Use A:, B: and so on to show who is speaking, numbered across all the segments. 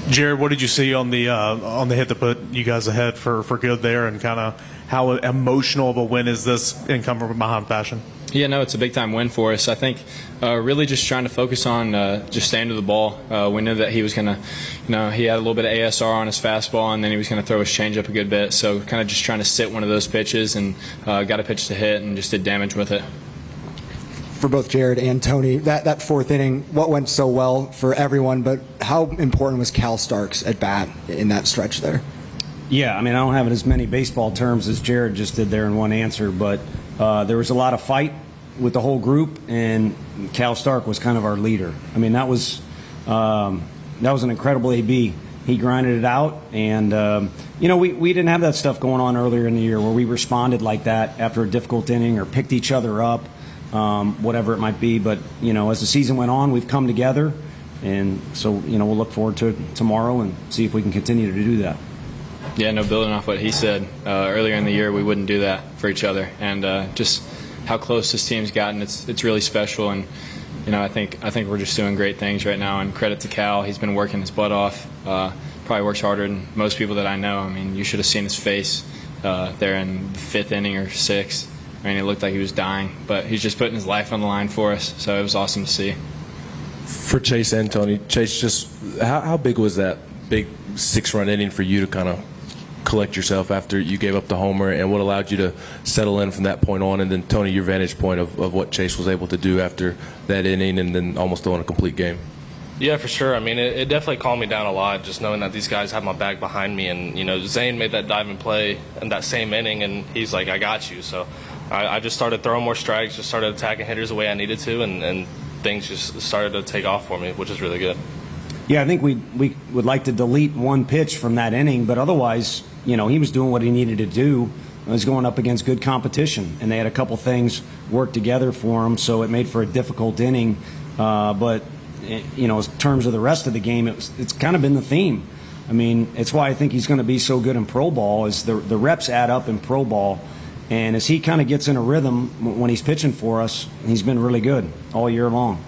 A: Jared, what did you see on the hit that put you guys ahead for good there, and kind of how emotional of a win is this in coming from behind fashion?
B: Yeah, no, it's a big-time win for us. I think really just trying to focus on just staying to the ball. We knew that he was going to, he had a little bit of ASR on his fastball, and then he was going to throw his changeup a good bit. So kind of just trying to sit one of those pitches and got a pitch to hit and just did damage with it.
C: For both Jared and Tony, that fourth inning, what went so well for everyone, but how important was Cal Starks at bat in that stretch there?
D: Yeah, I mean, I don't have as many baseball terms as Jared just did there in one answer, but there was a lot of fight with the whole group, and Cal Stark was kind of our leader. I mean, that was an incredible AB. He grinded it out, and we didn't have that stuff going on earlier in the year where we responded like that after a difficult inning or picked each other up. Whatever it might be, but as the season went on, we've come together, and so we'll look forward to tomorrow and see if we can continue to do that.
B: Yeah, no, building off what he said earlier in the year, we wouldn't do that for each other, and just how close this team's gotten, it's really special, and I think we're just doing great things right now. And credit to Cal, he's been working his butt off. Probably works harder than most people that I know. I mean, you should have seen his face there in the fifth inning or sixth. I mean, it looked like he was dying, but he's just putting his life on the line for us, so it was awesome to see.
E: For Chase and Tony, Chase, just how big was that big 6-run inning for you to kind of collect yourself after you gave up the homer, and what allowed you to settle in from that point on? And then, Tony, your vantage point of what Chase was able to do after that inning and then almost throwing a complete game.
F: Yeah, for sure. I mean, it definitely calmed me down a lot, just knowing that these guys have my back behind me. And, Zane made that diving play in that same inning, and he's like, I got you. So I just started throwing more strikes, just started attacking hitters the way I needed to, and things just started to take off for me, which is really good.
D: Yeah, I think we would like to delete one pitch from that inning, but otherwise, he was doing what he needed to do. He was going up against good competition, and they had a couple things work together for him, so it made for a difficult inning. But in terms of the rest of the game, it's kind of been the theme. I mean, it's why I think he's going to be so good in pro ball, is the reps add up in pro ball. And as he kind of gets in a rhythm when he's pitching for us, he's been really good all year long.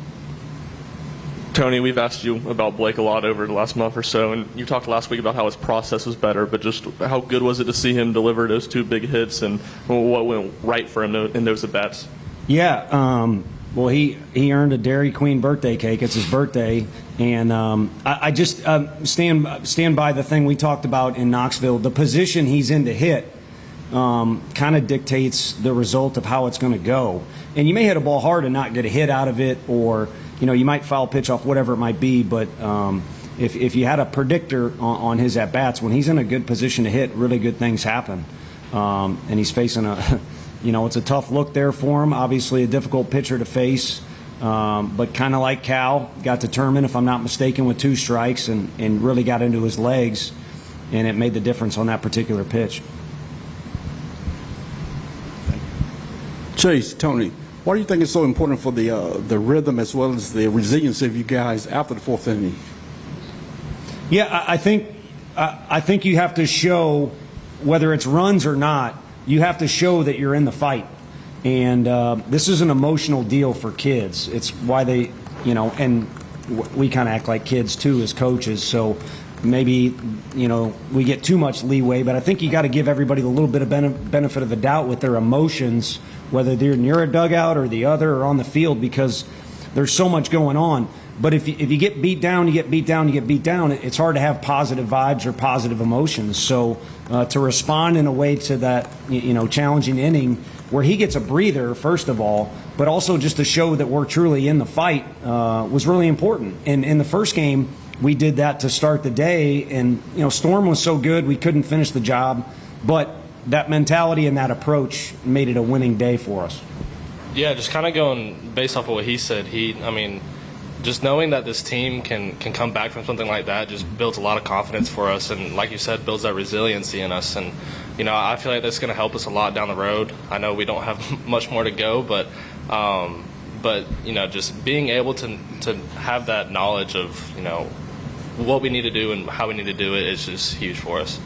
G: Tony, we've asked you about Blake a lot over the last month or so, and you talked last week about how his process was better, but just how good was it to see him deliver those two big hits, and what went right for him in those at-bats?
D: Yeah, well, he earned a Dairy Queen birthday cake. It's his birthday, and I just stand by the thing we talked about in Knoxville. The position he's in to hit kind of dictates the result of how it's going to go. And you may hit a ball hard and not get a hit out of it, or you might foul pitch off, whatever it might be. But if you had a predictor on his at bats, when he's in a good position to hit, really good things happen. And he's facing it's a tough look there for him. Obviously, a difficult pitcher to face. But kind of like Cal, got determined, if I'm not mistaken, with 2 strikes and really got into his legs, and it made the difference on that particular pitch.
H: Chase, Tony, why do you think it's so important for the rhythm as well as the resiliency of you guys after the 4th inning?
D: Yeah, I think you have to show, whether it's runs or not, you have to show that you're in the fight. And this is an emotional deal for kids. It's why they, and we kind of act like kids too as coaches. So maybe, we get too much leeway. But I think you got to give everybody a little bit of benefit of the doubt with their emotions, whether they're near a dugout or the other or on the field, because there's so much going on. But if you get beat down, you get beat down, you get beat down, it's hard to have positive vibes or positive emotions. So to respond in a way to that, challenging inning where he gets a breather, first of all, but also just to show that we're truly in the fight was really important. And in the first game, we did that to start the day. And, Storm was so good, we couldn't finish the job. But that mentality and that approach made it a winning day for us.
F: Yeah, just kind of going based off of what he said, just knowing that this team can come back from something like that just builds a lot of confidence for us, and like you said, builds that resiliency in us. And I feel like that's going to help us a lot down the road. I know we don't have much more to go, but just being able to have that knowledge of what we need to do and how we need to do it is just huge for us.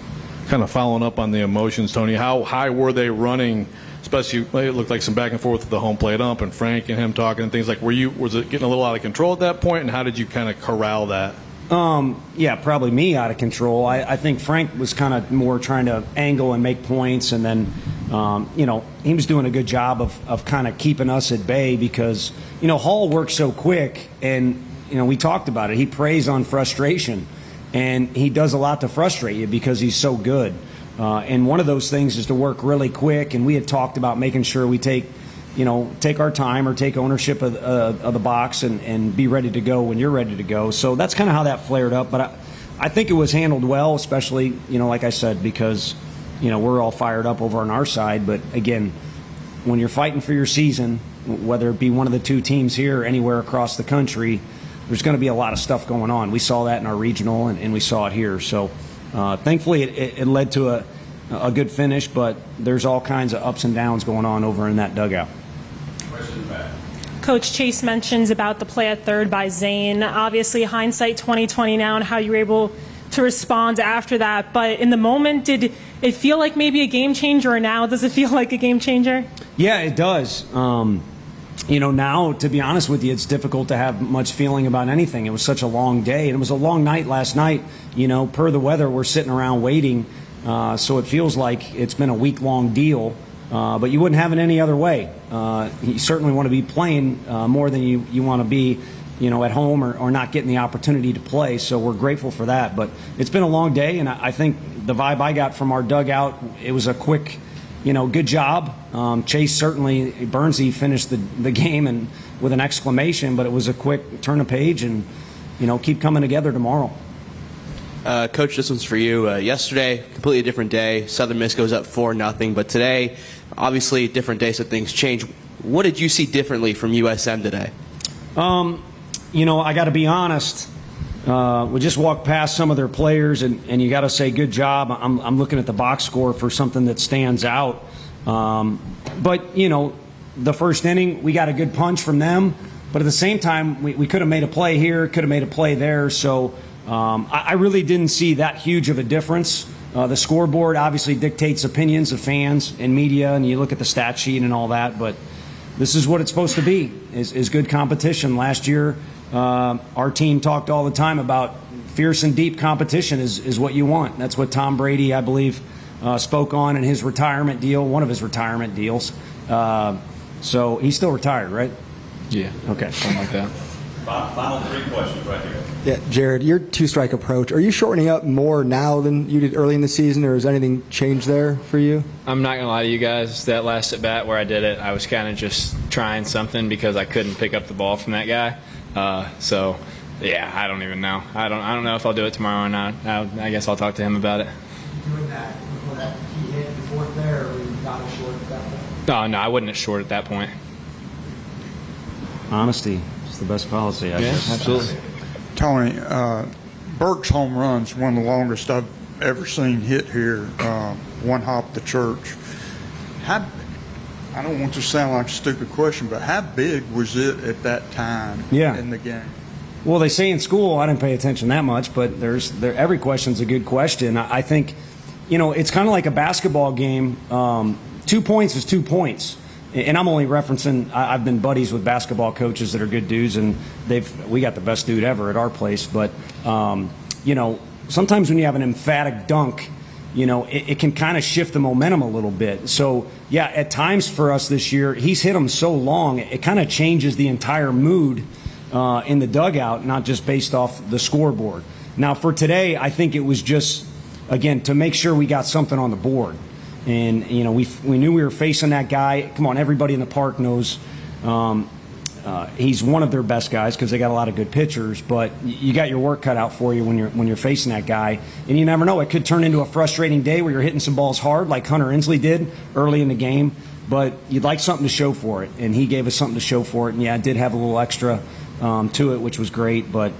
A: Kind of following up on the emotions, Tony, how high were they running? Especially, it looked like some back and forth with the home plate ump and Frank and him talking and things like. Was it getting a little out of control at that point, and how did you kind of corral that?
D: Yeah, probably me out of control. I think Frank was kind of more trying to angle and make points, and then, he was doing a good job of kind of keeping us at bay because, Hall works so quick, and, we talked about it. He preys on frustration, and he does a lot to frustrate you because he's so good. And one of those things is to work really quick, and we had talked about making sure we take our time or take ownership of the box and be ready to go when you're ready to go. So that's kind of how that flared up. But I think it was handled well, especially, like I said, because, we're all fired up over on our side. But, again, when you're fighting for your season, whether it be one of the two teams here or anywhere across the country, there's going to be a lot of stuff going on. We saw that in our regional, and we saw it here. So, thankfully, it led to a good finish, but there's all kinds of ups and downs going on over in that dugout.
I: Coach, Chase mentions about the play at third by Zane. Obviously, hindsight 2020 now and how you were able to respond after that. But in the moment, did it feel like maybe a game changer, or now does it feel like a game changer? Yeah, it does. Now, to be honest with you, it's difficult to have much feeling about anything. It was such a long day, and it was a long night last night. Per the weather, we're sitting around waiting, so it feels like it's been a week-long deal. But you wouldn't have it any other way. You certainly want to be playing more than you want to be, at home or not getting the opportunity to play. So we're grateful for that. But it's been a long day, and I think the vibe I got from our dugout, it was a quick, good job. Chase certainly, Burnsy finished the game and with an exclamation, but it was a quick turn of page and, keep coming together tomorrow.
J: Coach, this one's for you. Yesterday, completely different day. Southern Miss goes up 4-0, but today, obviously, different day, so things change. What did you see differently from USM today?
D: I got to be honest. We just walked past some of their players, and you got to say good job. I'm looking at the box score for something that stands out. But the first inning, we got a good punch from them. But at the same time, we could have made a play here, could have made a play there. So I really didn't see that huge of a difference. The scoreboard obviously dictates opinions of fans and media, and you look at the stat sheet and all that. But this is what it's supposed to be, is good competition. Last year, our team talked all the time about fierce and deep competition is what you want. That's what Tom Brady, I believe, spoke on in his retirement deal, one of his retirement deals. So he's still retired, right?
B: Yeah.
D: Okay.
B: Something like that.
K: Final three questions right here.
C: Yeah, Jared, your two-strike approach, are you shortening up more now than you did early in the season, or has anything changed there for you?
B: I'm not going to lie to you guys. That last at-bat where I did it, I was kind of just trying something because I couldn't pick up the ball from that guy. Yeah, I don't even know. I don't know if I'll do it tomorrow or not. I guess I'll talk to him about it.
C: Doing that before that key hit the fourth there, or you got it short at that point?
B: Oh, no, I wouldn't have short at that point.
D: Honesty is the best policy, I guess.
B: Absolutely.
L: Tony, Burke's home run's one of the longest I've ever seen hit here, one hop the church. I don't want to sound like a stupid question, but how big was it at that time in the game?
D: Well, they say in school, I didn't pay attention that much, but every question's a good question. I think, it's kind of like a basketball game. 2 points is 2 points. And I'm only referencing, I've been buddies with basketball coaches that are good dudes, and we got the best dude ever at our place. But, sometimes when you have an emphatic dunk, it can kind of shift the momentum a little bit. So, yeah, at times for us this year, he's hit them so long, it kind of changes the entire mood in the dugout, not just based off the scoreboard. Now, for today, I think it was just, again, to make sure we got something on the board. And, we knew we were facing that guy. Come on, everybody in the park knows he's one of their best guys because they got a lot of good pitchers. But you got your work cut out for you when you're facing that guy. And you never know. It could turn into a frustrating day where you're hitting some balls hard like Hunter Inslee did early in the game. But you'd like something to show for it. And he gave us something to show for it. And, yeah, it did have a little extra to it, which was great. But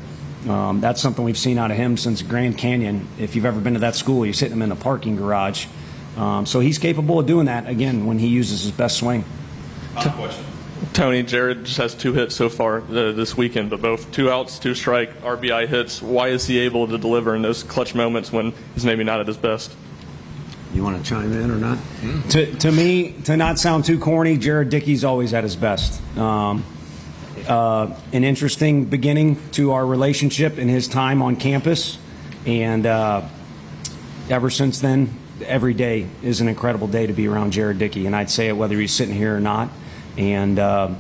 D: that's something we've seen out of him since Grand Canyon. If you've ever been to that school, you're sitting him in a parking garage. So he's capable of doing that, again, when he uses his best swing.
K: Question.
G: Tony, Jared just has 2 hits so far this weekend, but both 2 outs, 2 strike, RBI hits. Why is he able to deliver in those clutch moments when he's maybe not at his best?
D: You want to chime in or not? To me, to not sound too corny, Jared Dickey's always at his best. an interesting beginning to our relationship in his time on campus. And ever since then, every day is an incredible day to be around Jared Dickey. And I'd say it whether he's sitting here or not. And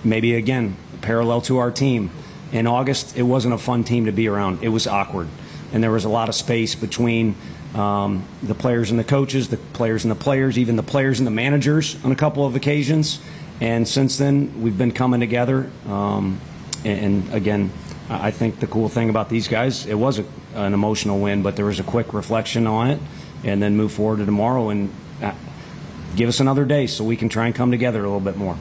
D: maybe, again, parallel to our team. In August, it wasn't a fun team to be around. It was awkward. And there was a lot of space between the players and the coaches, the players and the players, even the players and the managers on a couple of occasions. And since then, we've been coming together. And again, I think the cool thing about these guys, it was an emotional win, but there was a quick reflection on it, and then move forward to tomorrow and give us another day so we can try and come together a little bit more.